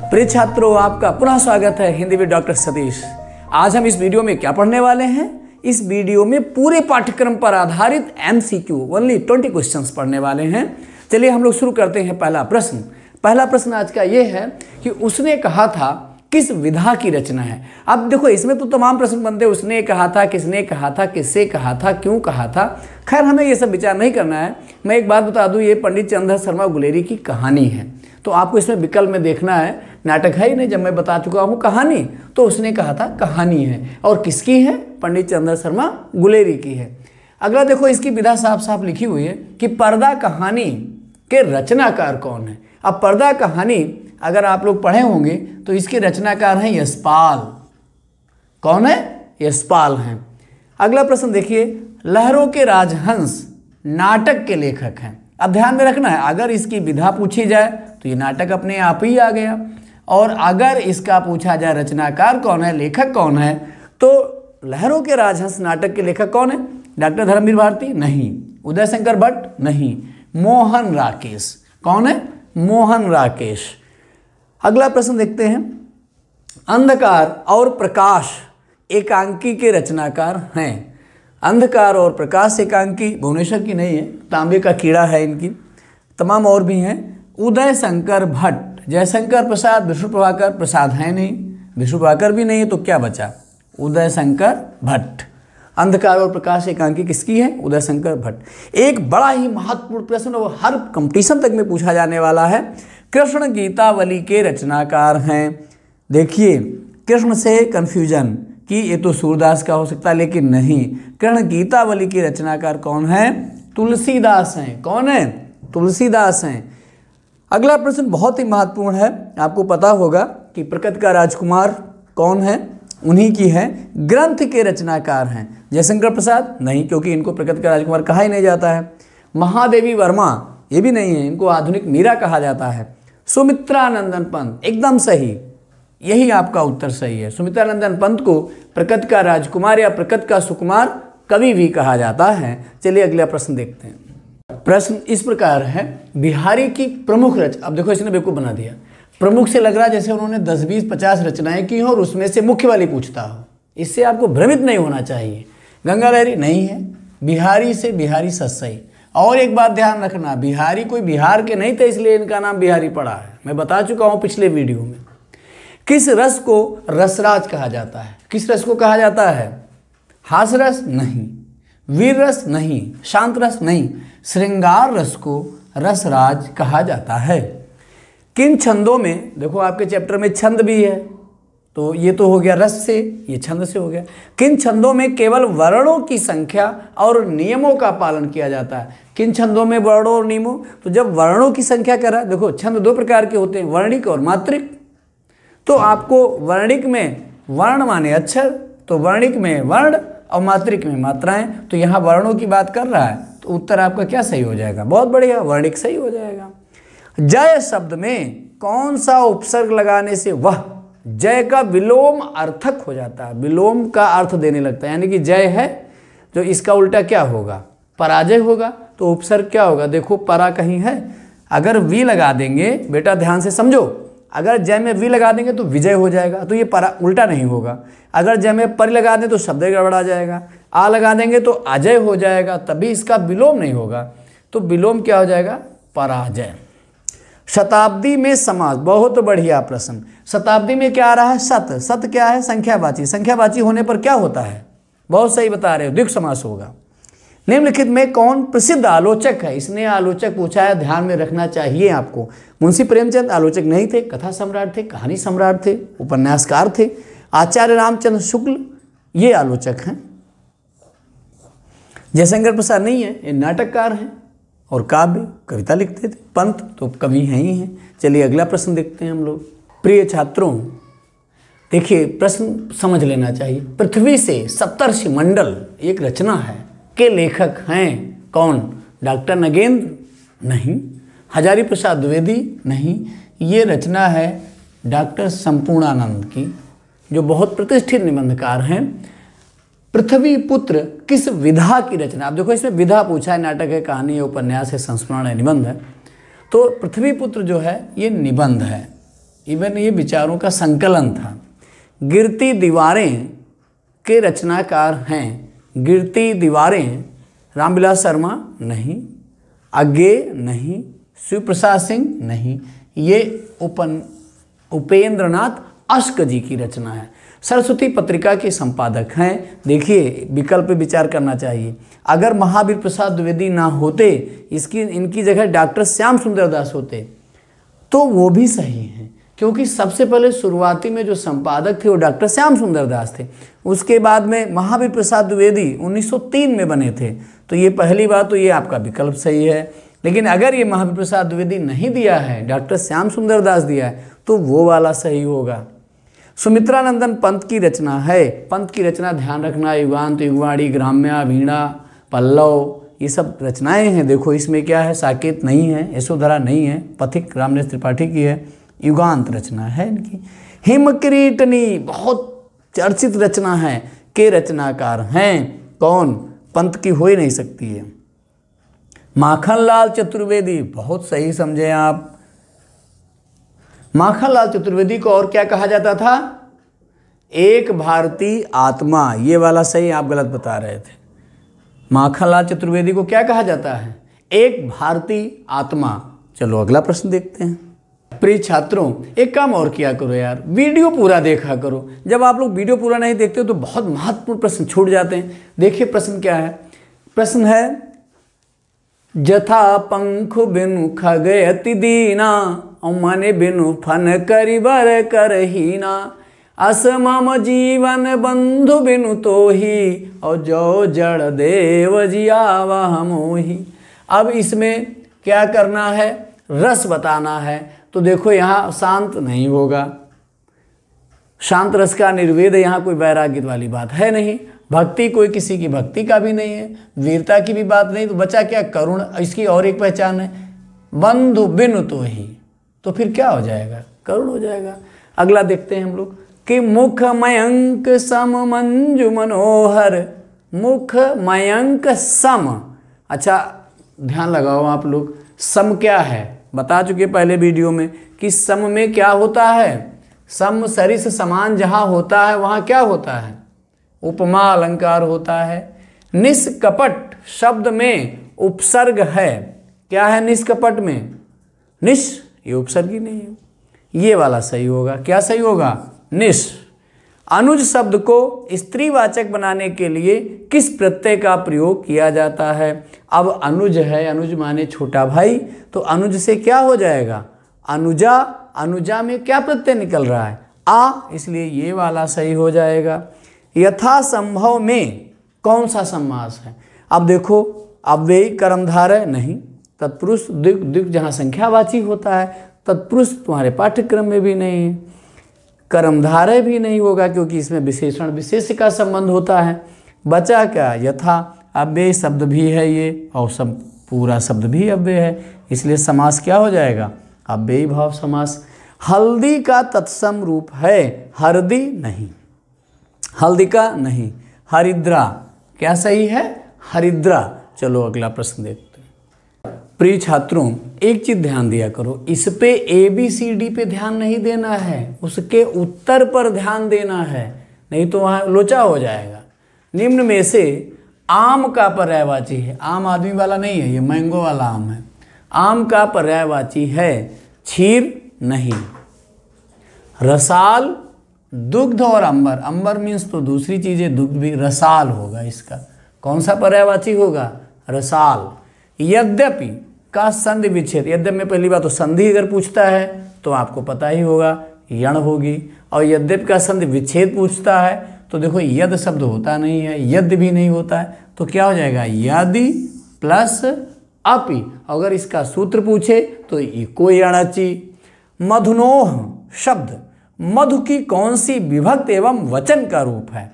प्रिय छात्रों, आपका पुनः स्वागत है हिंदी में डॉक्टर सतीश। आज हम इस वीडियो में क्या पढ़ने वाले हैं? इस वीडियो में पूरे पाठ्यक्रम पर आधारित MCQ ओनली 20 क्वेश्चंस पढ़ने वाले हैं। चलिए हम लोग शुरू करते हैं। पहला प्रश्न आज का ये है कि उसने कहा था किस विधा की रचना है। अब देखो इसमें तो तमाम प्रश्न बनते हैं, उसने कहा था, किसने कहा था, किससे कहा था, क्यों कहा था। खैर हमें ये सब विचार नहीं करना है। मैं एक बात बता दूं, ये पंडित चंद्र शर्मा गुलेरी की कहानी है, तो आपको इसमें विकल्प में देखना है। नाटक है ही नहीं, जब मैं बता चुका हूँ कहानी, तो उसने कहा था कहानी है। और किसकी है? पंडित चंद्र शर्मा गुलेरी की है। अगला देखो, इसकी विधा साफ साफ लिखी हुई है कि पर्दा कहानी के रचनाकार कौन है। अब पर्दा कहानी अगर आप लोग पढ़े होंगे तो इसके रचनाकार हैं यशपाल। कौन है? यशपाल हैं। अगला प्रश्न देखिए, लहरों के राजहंस नाटक के लेखक हैं। अब ध्यान में रखना है, अगर इसकी विधा पूछी जाए तो ये नाटक अपने आप ही आ गया, और अगर इसका पूछा जाए रचनाकार कौन है, लेखक कौन है, तो लहरों के राजहंस नाटक के लेखक कौन है? डॉक्टर धर्मवीर भारती? नहीं। उदय शंकर भट्ट? नहीं। मोहन राकेश। कौन है? मोहन राकेश। अगला प्रश्न देखते हैं, अंधकार और प्रकाश एकांकी के रचनाकार हैं। अंधकार और प्रकाश एकांकी भुवनेश्वर की नहीं है, तांबे का कीड़ा है इनकी। तमाम और भी हैं। उदय शंकर भट्ट, जयशंकर प्रसाद, विष्णु प्रभाकर प्रसाद है नहीं, विष्णु प्रभाकर भी नहीं है, तो क्या बचा? उदय शंकर भट्ट। अंधकार और प्रकाश एकांकी किसकी है? उदय शंकर भट्ट। एक बड़ा ही महत्वपूर्ण प्रश्न, वो हर कंपटीशन तक में पूछा जाने वाला है। कृष्ण गीतावली के रचनाकार हैं। देखिए, कृष्ण से कन्फ्यूजन कि ये तो सूरदास का हो सकता है, लेकिन नहीं। कृष्ण गीतावली के रचनाकार कौन है? तुलसीदास हैं। कौन है? तुलसीदास हैं। अगला प्रश्न बहुत ही महत्वपूर्ण है, आपको पता होगा कि प्रकृत का राजकुमार कौन है? उन्हीं की है। ग्रंथ के रचनाकार हैं जयशंकर प्रसाद? नहीं, क्योंकि इनको प्रकृत का राजकुमार कहा ही नहीं जाता है। महादेवी वर्मा? ये भी नहीं है, इनको आधुनिक मीरा कहा जाता है। सुमित्रानंदन पंत? एकदम सही, यही आपका उत्तर सही है। सुमित्रानंदन पंत को प्रकृत का राजकुमार या प्रकृत का सुकुमार कवि भी कहा जाता है। चलिए अगला प्रश्न देखते हैं। प्रश्न इस प्रकार है, बिहारी की प्रमुख अब देखो इसने बेवकूफ बना दिया। प्रमुख से लग रहा है जैसे उन्होंने 10, 20, 50 रचनाएं की हो और उसमें से मुख्य वाली पूछता हो। इससे आपको भ्रमित नहीं होना चाहिए। गंगा लहरी नहीं है, बिहारी से बिहारी सही। और एक बात ध्यान रखना, बिहारी कोई बिहार के नहीं थे इसलिए इनका नाम बिहारी पड़ा है, मैं बता चुका हूँ पिछले वीडियो में। किस रस को रसराज कहा जाता है? किस रस को कहा जाता है? हास रस? नहीं। वीर रस? नहीं। शांत रस? नहीं। श्रृंगार रस को रसराज कहा जाता है। किन छंदों में, देखो आपके चैप्टर में छंद भी है, तो ये तो हो गया रस से, ये छंद से हो गया। किन छंदों में केवल वर्णों की संख्या और नियमों का पालन किया जाता है? किन छंदों में वर्णों और नियमों? तो जब वर्णों की संख्या करा, देखो छंद दो प्रकार के होते हैं, वर्णिक और मात्रिक। तो आपको वर्णिक में वर्ण माने अक्षर, तो वर्णिक में वर्ण और मात्रिक में मात्राएं। तो यहाँ वर्णों की बात कर रहा है, तो उत्तर आपका क्या सही हो जाएगा? बहुत बढ़िया, वर्णिक सही हो जाएगा। जय शब्द में कौन सा उपसर्ग लगाने से वह जय का विलोम अर्थक हो जाता है? विलोम का अर्थ देने लगता है, यानी कि जय है जो इसका उल्टा क्या होगा? पराजय होगा। तो उपसर्ग क्या होगा? देखो परा कहीं है, अगर वी लगा देंगे, बेटा ध्यान से समझो, अगर जय में वी लगा देंगे तो विजय हो जाएगा, तो ये परा उल्टा नहीं होगा। अगर जय में पर लगा दें तो शब्द गड़बड़ा जाएगा। आ लगा देंगे तो अजय हो जाएगा, तभी इसका विलोम नहीं होगा। तो विलोम क्या हो जाएगा? पराजय। शताब्दी में समास, बहुत बढ़िया प्रश्न। शताब्दी में क्या आ रहा है? सत। सत क्या है? संख्यावाची। संख्यावाची होने पर क्या होता है? बहुत सही बता रहे हो, द्विगु समास होगा। निम्नलिखित में कौन प्रसिद्ध आलोचक है? इसने आलोचक पूछा है, ध्यान में रखना चाहिए आपको। मुंशी प्रेमचंद आलोचक नहीं थे, कथा सम्राट थे, कहानी सम्राट थे, उपन्यासकार थे। आचार्य रामचंद्र शुक्ल ये आलोचक हैं। जयशंकर प्रसाद नहीं है, ये नाटककार हैं और काव्य कविता लिखते थे। पंत तो कवि हैं ही हैं। चलिए अगला प्रश्न देखते हैं हम लोग। प्रिय छात्रों, देखिए प्रश्न समझ लेना चाहिए। पृथ्वी से सप्तर्षि मंडल एक रचना है, के लेखक हैं कौन? डॉक्टर नगेंद्र? नहीं। हजारी प्रसाद द्विवेदी? नहीं। ये रचना है डॉक्टर संपूर्णानंद की, जो बहुत प्रतिष्ठित निबंधकार हैं। पृथ्वी पुत्र किस विधा की रचना? अब देखो इसमें विधा पूछा है, नाटक है, कहानी है, उपन्यास है, संस्मरण है, निबंध है। तो पृथ्वी पुत्र जो है ये निबंध है। इवन ये विचारों का संकलन था। गिरती दीवारें के रचनाकार हैं। गिरती दीवारें रामविलास शर्मा नहीं, आज्ञे नहीं, शिव प्रसाद सिंह नहीं, ये उपेंद्रनाथ अश्क जी की रचना है। सरस्वती पत्रिका के संपादक हैं। देखिए विकल्प पे विचार करना चाहिए। अगर महावीर प्रसाद द्विवेदी ना होते, इनकी जगह डॉक्टर श्याम सुंदर दास होते तो वो भी सही है, क्योंकि सबसे पहले शुरुआती में जो संपादक थे वो डॉक्टर श्याम सुंदर दास थे। उसके बाद में महावीर प्रसाद द्विवेदी 1903 में बने थे। तो ये पहली बात तो ये आपका विकल्प सही है। लेकिन अगर ये महावीर प्रसाद द्विवेदी नहीं दिया है, डॉक्टर श्याम सुंदर दास दिया है, तो वो वाला सही होगा। सुमित्रानंदन पंत की रचना है। पंत की रचना ध्यान रखना, युगांत, युगवाणी, ग्राम्या, वीणा, पल्लव, ये सब रचनाएं हैं। देखो इसमें क्या है, साकेत नहीं है, यशोधरा नहीं है, पथिक रामनेश त्रिपाठी की है, युगांत रचना है इनकी। हिमकिरीटनी बहुत चर्चित रचना है, के रचनाकार हैं कौन? पंत की हो ही नहीं सकती है। माखनलाल चतुर्वेदी, बहुत सही समझे आप। माखनलाल चतुर्वेदी को और क्या कहा जाता था? एक भारतीय आत्मा। ये वाला सही, आप गलत बता रहे थे। माखनलाल चतुर्वेदी को क्या कहा जाता है? एक भारतीय आत्मा। चलो अगला प्रश्न देखते हैं। प्रिय छात्रों, एक काम और किया करो यार, वीडियो पूरा देखा करो। जब आप लोग वीडियो पूरा नहीं देखते हो तो बहुत महत्वपूर्ण प्रश्न छूट जाते हैं। देखिए प्रश्न क्या है। प्रश्न है, जथा पंखु बिनु खग अति दीना, मन बिनु फन करिबर करहीना, असमम जीवन बंधु बिनु तोही, और जो जड़ देव जियावा मोही। अब इसमें क्या करना है? रस बताना है। तो देखो यहाँ शांत नहीं होगा, शांत रस का निर्वेद, यहाँ कोई वैराग्य वाली बात है नहीं, भक्ति कोई किसी की भक्ति का भी नहीं है, वीरता की भी बात नहीं, तो बचा क्या? करुण। इसकी और एक पहचान है, बंधु बिनु तो ही, तो फिर क्या हो जाएगा? करुण हो जाएगा। अगला देखते हैं हम लोग कि मुख मयंक सम मंजु मनोहर। मुख मयंक सम, अच्छा ध्यान लगाओ आप लोग, सम क्या है बता चुके पहले वीडियो में कि सम में क्या होता है? सम सरिस समान जहाँ होता है वहाँ क्या होता है? उपमा अलंकार होता है। निष्कपट शब्द में उपसर्ग है, क्या है निष्कपट में? निश, ये उपसर्ग ही नहीं है, ये वाला सही होगा। क्या सही होगा? निश। अनुज शब्द को स्त्रीवाचक बनाने के लिए किस प्रत्यय का प्रयोग किया जाता है? अब अनुज है, अनुज माने छोटा भाई, तो अनुज से क्या हो जाएगा? अनुजा। अनुजा में क्या प्रत्यय निकल रहा है? आ, इसलिए ये वाला सही हो जाएगा। यथासंभव में कौन सा समास है? अब देखो, अव्ययी कर्मधारय नहीं, तत्पुरुष द्विग, द्विग जहाँ संख्यावाची होता है, तत्पुरुष तुम्हारे पाठ्यक्रम में भी नहीं है, कर्मधारय भी नहीं होगा क्योंकि इसमें विशेषण विशेष का संबंध होता है। बचा क्या? यथा। अव्यय शब्द भी है ये, और सब पूरा शब्द भी अव्यय है, इसलिए समास क्या हो जाएगा? अव्ययी भाव समास। हल्दी का तत्सम रूप है, हरदी नहीं, हल्दी का नहीं, हरिद्रा। क्या सही है? हरिद्रा। चलो अगला प्रश्न देखते हैं। प्रिय छात्रों, एक चीज ध्यान दिया करो, इस पे ABCD पे ध्यान नहीं देना है, उसके उत्तर पर ध्यान देना है, नहीं तो वहाँ लोचा हो जाएगा। निम्न में से आम का पर्यायवाची है, आम आदमी वाला नहीं है, ये मैंगो वाला आम है। आम का पर्यायवाची है क्षीर नहीं, रसाल, दुग्ध और अंबर। अंबर मीन्स तो दूसरी चीज़ें, दुग्ध भी, रसाल होगा इसका। कौन सा पर्यायवाची होगा? रसाल। यद्यपि का संधि विच्छेद, यद्यपि में पहली बात तो संधि अगर पूछता है तो आपको पता ही होगा, यण होगी। और यद्यपि का संधि विच्छेद पूछता है तो देखो यद शब्द होता नहीं है, यद्य भी नहीं होता है, तो क्या हो जाएगा? यदि प्लस अपि। अगर इसका सूत्र पूछे तो इको यणाची। मधुनोह शब्द मधु की कौन सी विभक्त एवं वचन का रूप है?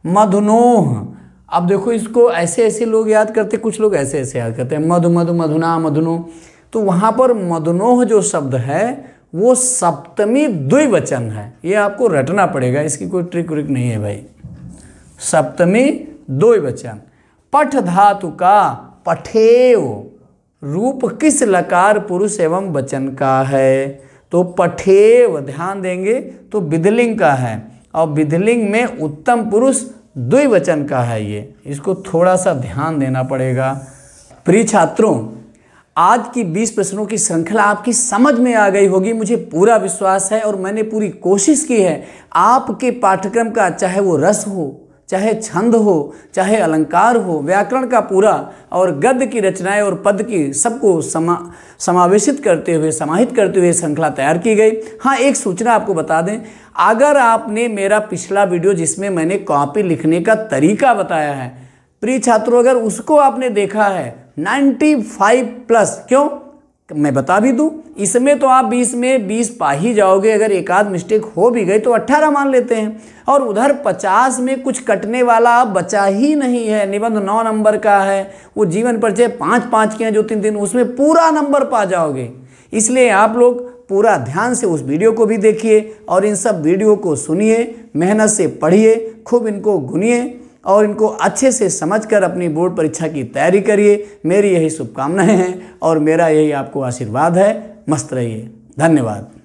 मधुनोह। अब देखो इसको ऐसे ऐसे लोग याद करते, कुछ लोग ऐसे ऐसे याद करते हैं, मधु मधु मधुना मधुनो। तो वहाँ पर मधुनोह जो शब्द है वो सप्तमी द्विवचन है, ये आपको रटना पड़ेगा, इसकी कोई ट्रिक व्रिक नहीं है भाई। सप्तमी द्विवचन। पठ धातु का पठेव रूप किस लकार पुरुष एवं वचन का है? तो पठेव ध्यान देंगे तो विधिलिंग का है, और विधिलिंग में उत्तम पुरुष द्विवचन का है। ये इसको थोड़ा सा ध्यान देना पड़ेगा। प्रिय छात्रों, आज की 20 प्रश्नों की श्रृंखला आपकी समझ में आ गई होगी, मुझे पूरा विश्वास है, और मैंने पूरी कोशिश की है आपके पाठ्यक्रम का, चाहे वो रस हो, चाहे छंद हो, चाहे अलंकार हो, व्याकरण का पूरा और गद्य की रचनाएं और पद की सबको समावेशित करते हुए, समाहित करते हुए श्रृंखला तैयार की गई। हाँ, एक सूचना आपको बता दें, अगर आपने मेरा पिछला वीडियो जिसमें मैंने कॉपी लिखने का तरीका बताया है, प्रिय छात्रों, अगर उसको आपने देखा है 95+, क्यों मैं बता भी दूं, इसमें तो आप 20 में 20 पा ही जाओगे। अगर एक आध मिस्टेक हो भी गई तो 18 मान लेते हैं, और उधर 50 में कुछ कटने वाला बचा ही नहीं है। निबंध 9 नंबर का है, वो जीवन परिचय 5-5 के हैं जो 3 उसमें पूरा नंबर पा जाओगे। इसलिए आप लोग पूरा ध्यान से उस वीडियो को भी देखिए और इन सब वीडियो को सुनिए, मेहनत से पढ़िए, खूब इनको गुनिए और इनको अच्छे से समझकर अपनी बोर्ड परीक्षा की तैयारी करिए। मेरी यही शुभकामनाएं हैं और मेरा यही आपको आशीर्वाद है। मस्त रहिए। धन्यवाद।